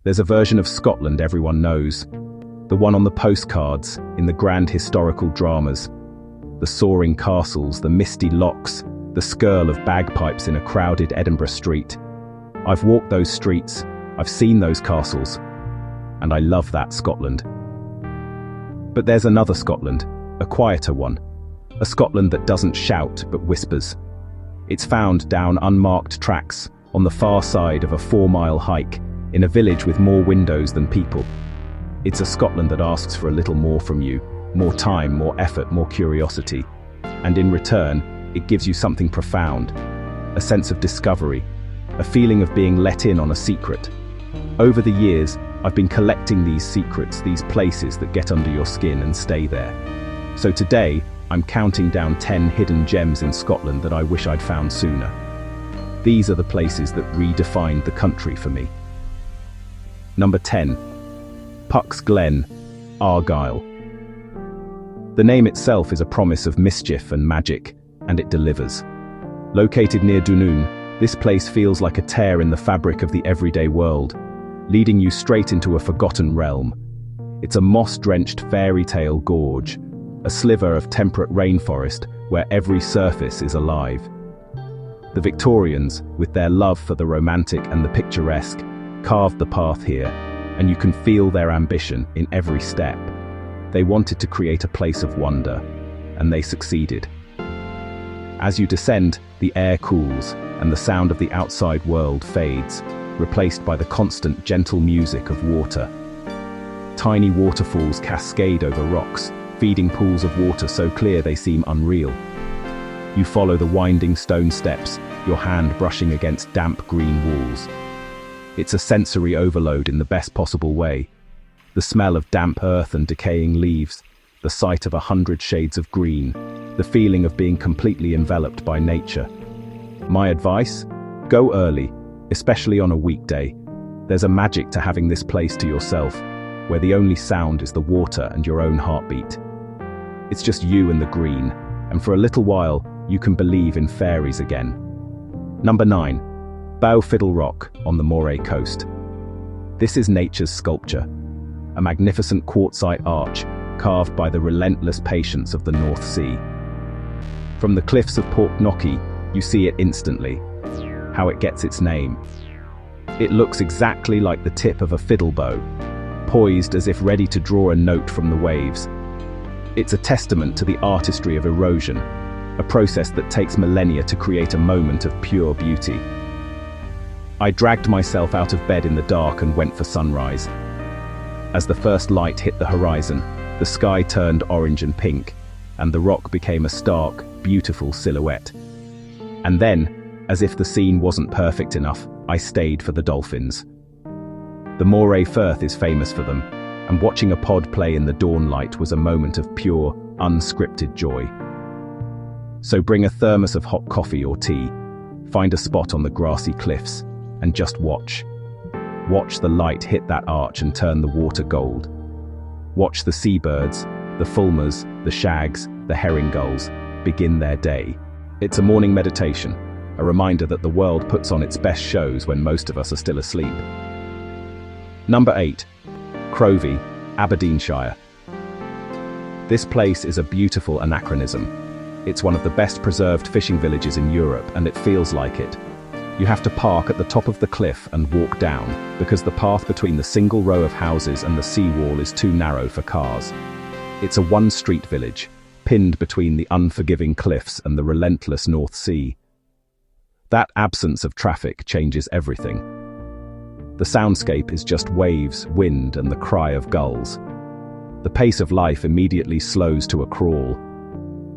There's a version of Scotland everyone knows, the one on the postcards, in the grand historical dramas. The soaring castles, the misty lochs, the skirl of bagpipes in a crowded Edinburgh street. I've walked those streets, I've seen those castles, and I love that Scotland. But there's another Scotland, a quieter one, a Scotland that doesn't shout but whispers. It's found down unmarked tracks, on the far side of a 4-mile hike, in a village with more windows than people. It's a Scotland that asks for a little more from you, more time, more effort, more curiosity. And in return, it gives you something profound, a sense of discovery, a feeling of being let in on a secret. Over the years, I've been collecting these secrets, these places that get under your skin and stay there. So today, I'm counting down 10 hidden gems in Scotland that I wish I'd found sooner. These are the places that redefined the country for me. Number 10. Puck's Glen, Argyll. The name itself is a promise of mischief and magic, and it delivers. Located near Dunoon, this place feels like a tear in the fabric of the everyday world, leading you straight into a forgotten realm. It's a moss-drenched fairy tale gorge, a sliver of temperate rainforest where every surface is alive. The Victorians, with their love for the romantic and the picturesque, carved the path here, and you can feel their ambition in every step. They wanted to create a place of wonder, and they succeeded. As you descend, the air cools, and the sound of the outside world fades, replaced by the constant gentle music of water. Tiny waterfalls cascade over rocks, feeding pools of water so clear they seem unreal. You follow the winding stone steps, your hand brushing against damp green walls. It's a sensory overload in the best possible way. The smell of damp earth and decaying leaves, the sight of 100 shades of green, the feeling of being completely enveloped by nature. My advice? Go early, especially on a weekday. There's a magic to having this place to yourself, where the only sound is the water and your own heartbeat. It's just you and the green, and for a little while, you can believe in fairies again. Number 9. Bowfiddle Rock on the Moray coast. This is nature's sculpture, a magnificent quartzite arch carved by the relentless patience of the North Sea. From the cliffs of Portnocky, you see it instantly, how it gets its name. It looks exactly like the tip of a fiddle bow, poised as if ready to draw a note from the waves. It's a testament to the artistry of erosion, a process that takes millennia to create a moment of pure beauty. I dragged myself out of bed in the dark and went for sunrise. As the first light hit the horizon, the sky turned orange and pink, and the rock became a stark, beautiful silhouette. And then, as if the scene wasn't perfect enough, I stayed for the dolphins. The Moray Firth is famous for them, and watching a pod play in the dawn light was a moment of pure, unscripted joy. So bring a thermos of hot coffee or tea, find a spot on the grassy cliffs, and just watch. Watch the light hit that arch and turn the water gold. Watch the seabirds, the fulmars, the shags, the herring gulls, begin their day. It's a morning meditation, a reminder that the world puts on its best shows when most of us are still asleep. Number 8. Crovey, Aberdeenshire. This place is a beautiful anachronism. It's one of the best preserved fishing villages in Europe, and it feels like it. You have to park at the top of the cliff and walk down, because the path between the single row of houses and the seawall is too narrow for cars. It's a one-street village, pinned between the unforgiving cliffs and the relentless North Sea. That absence of traffic changes everything. The soundscape is just waves, wind, and the cry of gulls. The pace of life immediately slows to a crawl.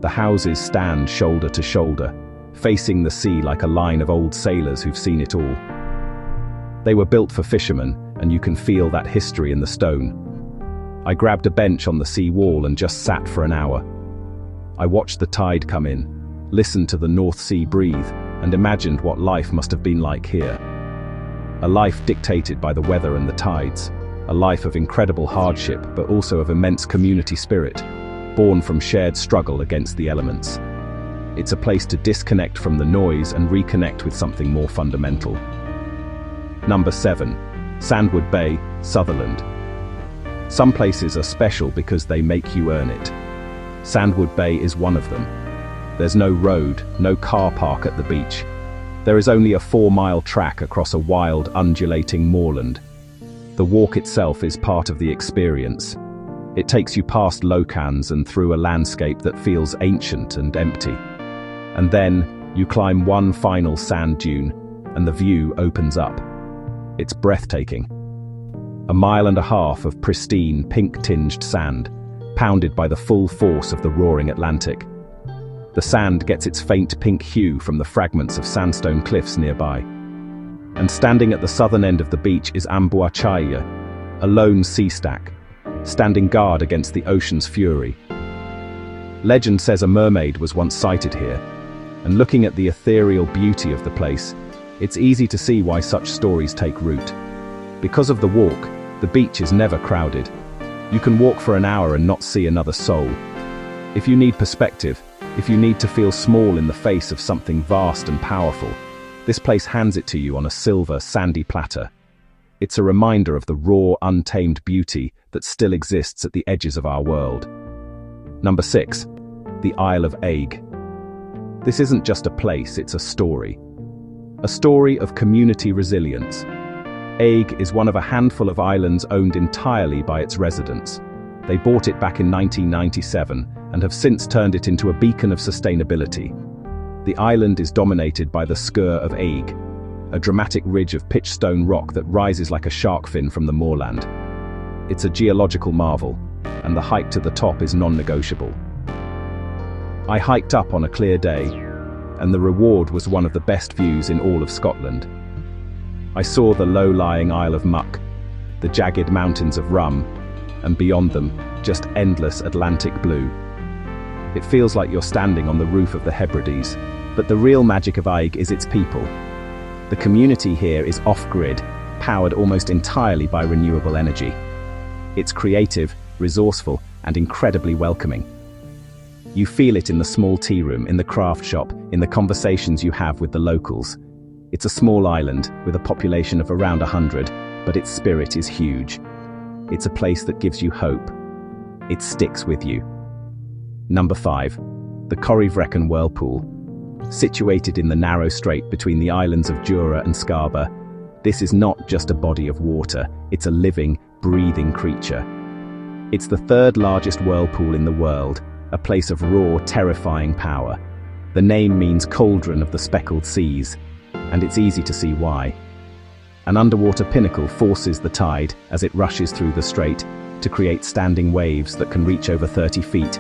The houses stand shoulder to shoulder, facing the sea like a line of old sailors who've seen it all. They were built for fishermen, and you can feel that history in the stone. I grabbed a bench on the sea wall and just sat for an hour. I watched the tide come in, listened to the North Sea breathe, and imagined what life must have been like here. A life dictated by the weather and the tides, a life of incredible hardship but also of immense community spirit, born from shared struggle against the elements. It's a place to disconnect from the noise and reconnect with something more fundamental. Number 7. Sandwood Bay, Sutherland. Some places are special because they make you earn it. Sandwood Bay is one of them. There's no road, no car park at the beach. There is only a 4-mile track across a wild, undulating moorland. The walk itself is part of the experience. It takes you past locans and through a landscape that feels ancient and empty. And then, you climb one final sand dune, and the view opens up. It's breathtaking. 1.5 miles of pristine, pink-tinged sand, pounded by the full force of the roaring Atlantic. The sand gets its faint pink hue from the fragments of sandstone cliffs nearby. And standing at the southern end of the beach is Ambuachaya, a lone sea stack, standing guard against the ocean's fury. Legend says a mermaid was once sighted here, and looking at the ethereal beauty of the place, it's easy to see why such stories take root. Because of the walk, the beach is never crowded. You can walk for an hour and not see another soul. If you need perspective, if you need to feel small in the face of something vast and powerful, this place hands it to you on a silver, sandy platter. It's a reminder of the raw, untamed beauty that still exists at the edges of our world. Number 6. The Isle of Eigg. This isn't just a place, it's a story. A story of community resilience. Eigg is one of a handful of islands owned entirely by its residents. They bought it back in 1997 and have since turned it into a beacon of sustainability. The island is dominated by the Skerr of Eigg, a dramatic ridge of pitchstone rock that rises like a shark fin from the moorland. It's a geological marvel, and the hike to the top is non-negotiable. I hiked up on a clear day, and the reward was one of the best views in all of Scotland. I saw the low-lying Isle of Muck, the jagged mountains of Rum, and beyond them, just endless Atlantic blue. It feels like you're standing on the roof of the Hebrides, but the real magic of Eigg is its people. The community here is off-grid, powered almost entirely by renewable energy. It's creative, resourceful, and incredibly welcoming. You feel it in the small tea room, in the craft shop, in the conversations you have with the locals. It's a small island with a population of around 100, but its spirit is huge. It's a place that gives you hope. It sticks with you. Number 5. The Corryvreckan Whirlpool. Situated in the narrow strait between the islands of Jura and Scarborough, this is not just a body of water, it's a living, breathing creature. It's the third largest whirlpool in the world, a place of raw, terrifying power. The name means cauldron of the speckled seas, and it's easy to see why. An underwater pinnacle forces the tide as it rushes through the strait to create standing waves that can reach over 30 feet,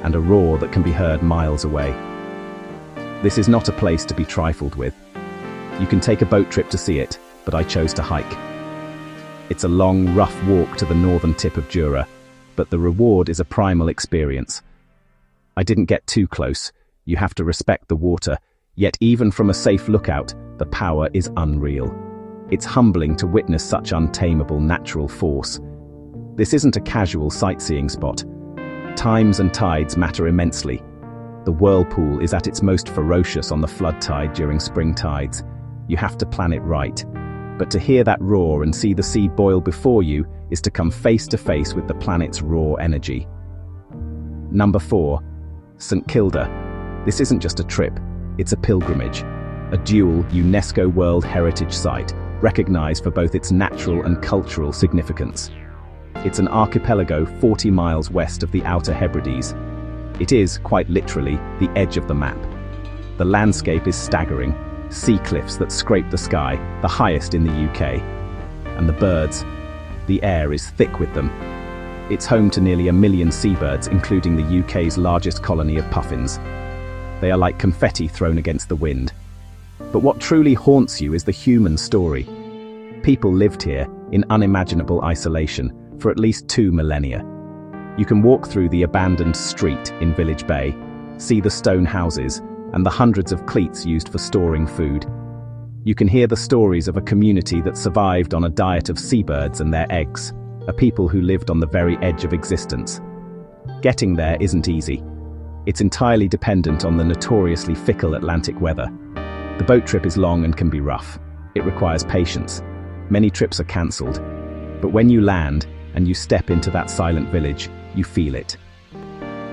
and a roar that can be heard miles away. This is not a place to be trifled with. You can take a boat trip to see it, but I chose to hike. It's a long, rough walk to the northern tip of Jura, but the reward is a primal experience. I didn't get too close. You have to respect the water, yet even from a safe lookout, the power is unreal. It's humbling to witness such untamable natural force. This isn't a casual sightseeing spot. Times and tides matter immensely. The whirlpool is at its most ferocious on the flood tide during spring tides. You have to plan it right. But to hear that roar and see the sea boil before you is to come face to face with the planet's raw energy. Number 4. St Kilda. This isn't just a trip, it's a pilgrimage. A dual UNESCO World Heritage Site, recognized for both its natural and cultural significance. It's an archipelago 40 miles west of the Outer Hebrides. It is, quite literally, the edge of the map. The landscape is staggering, sea cliffs that scrape the sky, the highest in the UK. And the birds, the air is thick with them. It's home to nearly 1 million seabirds, including the UK's largest colony of puffins. They are like confetti thrown against the wind. But what truly haunts you is the human story. People lived here, in unimaginable isolation, for at least 2 millennia. You can walk through the abandoned street in Village Bay, see the stone houses, and the hundreds of cleats used for storing food. You can hear the stories of a community that survived on a diet of seabirds and their eggs, a people who lived on the very edge of existence. Getting there isn't easy. It's entirely dependent on the notoriously fickle Atlantic weather. The boat trip is long and can be rough. It requires patience. Many trips are cancelled. But when you land and you step into that silent village, you feel it.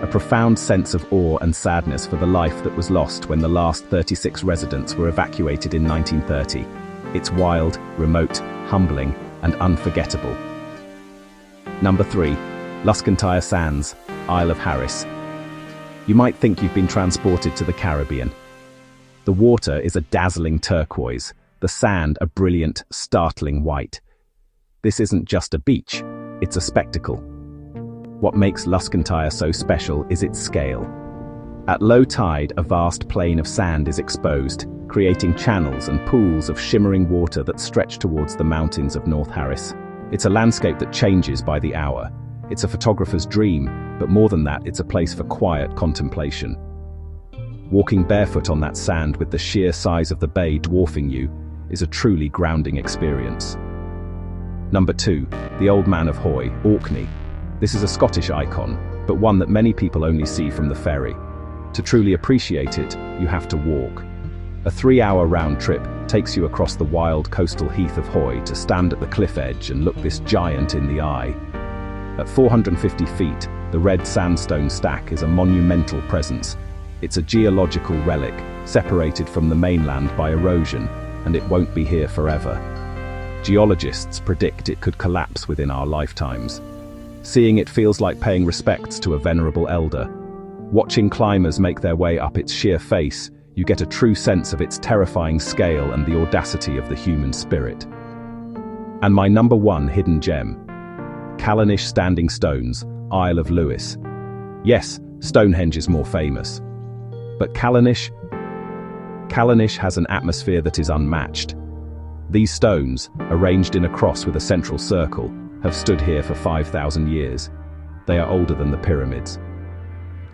A profound sense of awe and sadness for the life that was lost when the last 36 residents were evacuated in 1930. It's wild, remote, humbling, and unforgettable. Number 3. Luscantire Sands, Isle of Harris. You might think you've been transported to the Caribbean. The water is a dazzling turquoise, the sand a brilliant, startling white. This isn't just a beach, it's a spectacle. What makes Luscantire so special is its scale. At low tide, a vast plain of sand is exposed, creating channels and pools of shimmering water that stretch towards the mountains of North Harris. It's a landscape that changes by the hour. It's a photographer's dream, but more than that, it's a place for quiet contemplation. Walking barefoot on that sand with the sheer size of the bay dwarfing you is a truly grounding experience. Number 2. The Old Man of Hoy, Orkney. This is a Scottish icon, but one that many people only see from the ferry. To truly appreciate it, you have to walk. A 3-hour round trip takes you across the wild coastal heath of Hoy to stand at the cliff edge and look this giant in the eye. At 450 feet, the red sandstone stack is a monumental presence. It's a geological relic, separated from the mainland by erosion, and it won't be here forever. Geologists predict it could collapse within our lifetimes. Seeing it feels like paying respects to a venerable elder. Watching climbers make their way up its sheer face, you get a true sense of its terrifying scale and the audacity of the human spirit. And my number 1 hidden gem, Callanish Standing Stones, Isle of Lewis. Yes, Stonehenge is more famous. But Callanish has an atmosphere that is unmatched. These stones, arranged in a cross with a central circle, have stood here for 5,000 years. They are older than the pyramids.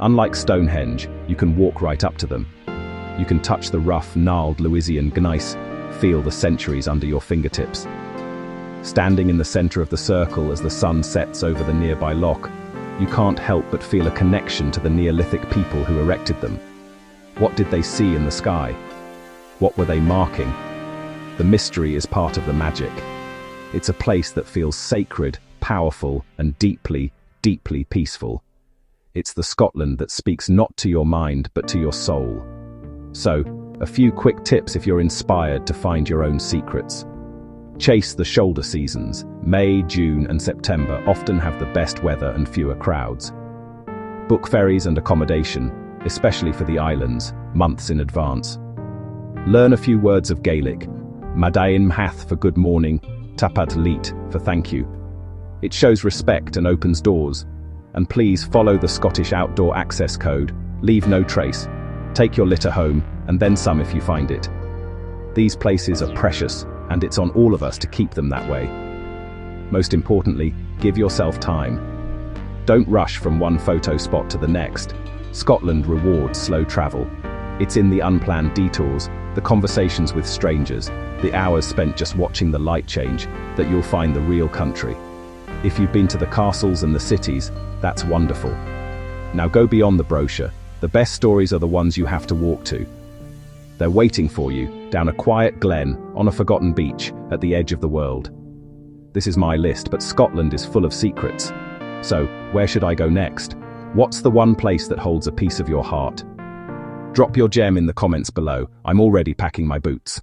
Unlike Stonehenge, you can walk right up to them. You can touch the rough, gnarled Lewisian gneiss, feel the centuries under your fingertips. Standing in the center of the circle as the sun sets over the nearby loch, you can't help but feel a connection to the Neolithic people who erected them. What did they see in the sky? What were they marking? The mystery is part of the magic. It's a place that feels sacred, powerful, and deeply, deeply peaceful. It's the Scotland that speaks not to your mind, but to your soul. So, a few quick tips if you're inspired to find your own secrets. Chase the shoulder seasons. May, June, and September often have the best weather and fewer crowds. Book ferries and accommodation, especially for the islands, months in advance. Learn a few words of Gaelic. Madain Mhath for good morning, Tapad Leet for thank you. It shows respect and opens doors. And please follow the Scottish Outdoor Access Code. Leave no trace. Take your litter home, and then some if you find it. These places are precious, and it's on all of us to keep them that way. Most importantly, give yourself time. Don't rush from one photo spot to the next. Scotland rewards slow travel. It's in the unplanned detours, the conversations with strangers, the hours spent just watching the light change, that you'll find the real country. If you've been to the castles and the cities, that's wonderful. Now go beyond the brochure. The best stories are the ones you have to walk to. They're waiting for you, down a quiet glen, on a forgotten beach, at the edge of the world. This is my list, but Scotland is full of secrets. So, where should I go next? What's the one place that holds a piece of your heart? Drop your gem in the comments below. I'm already packing my boots.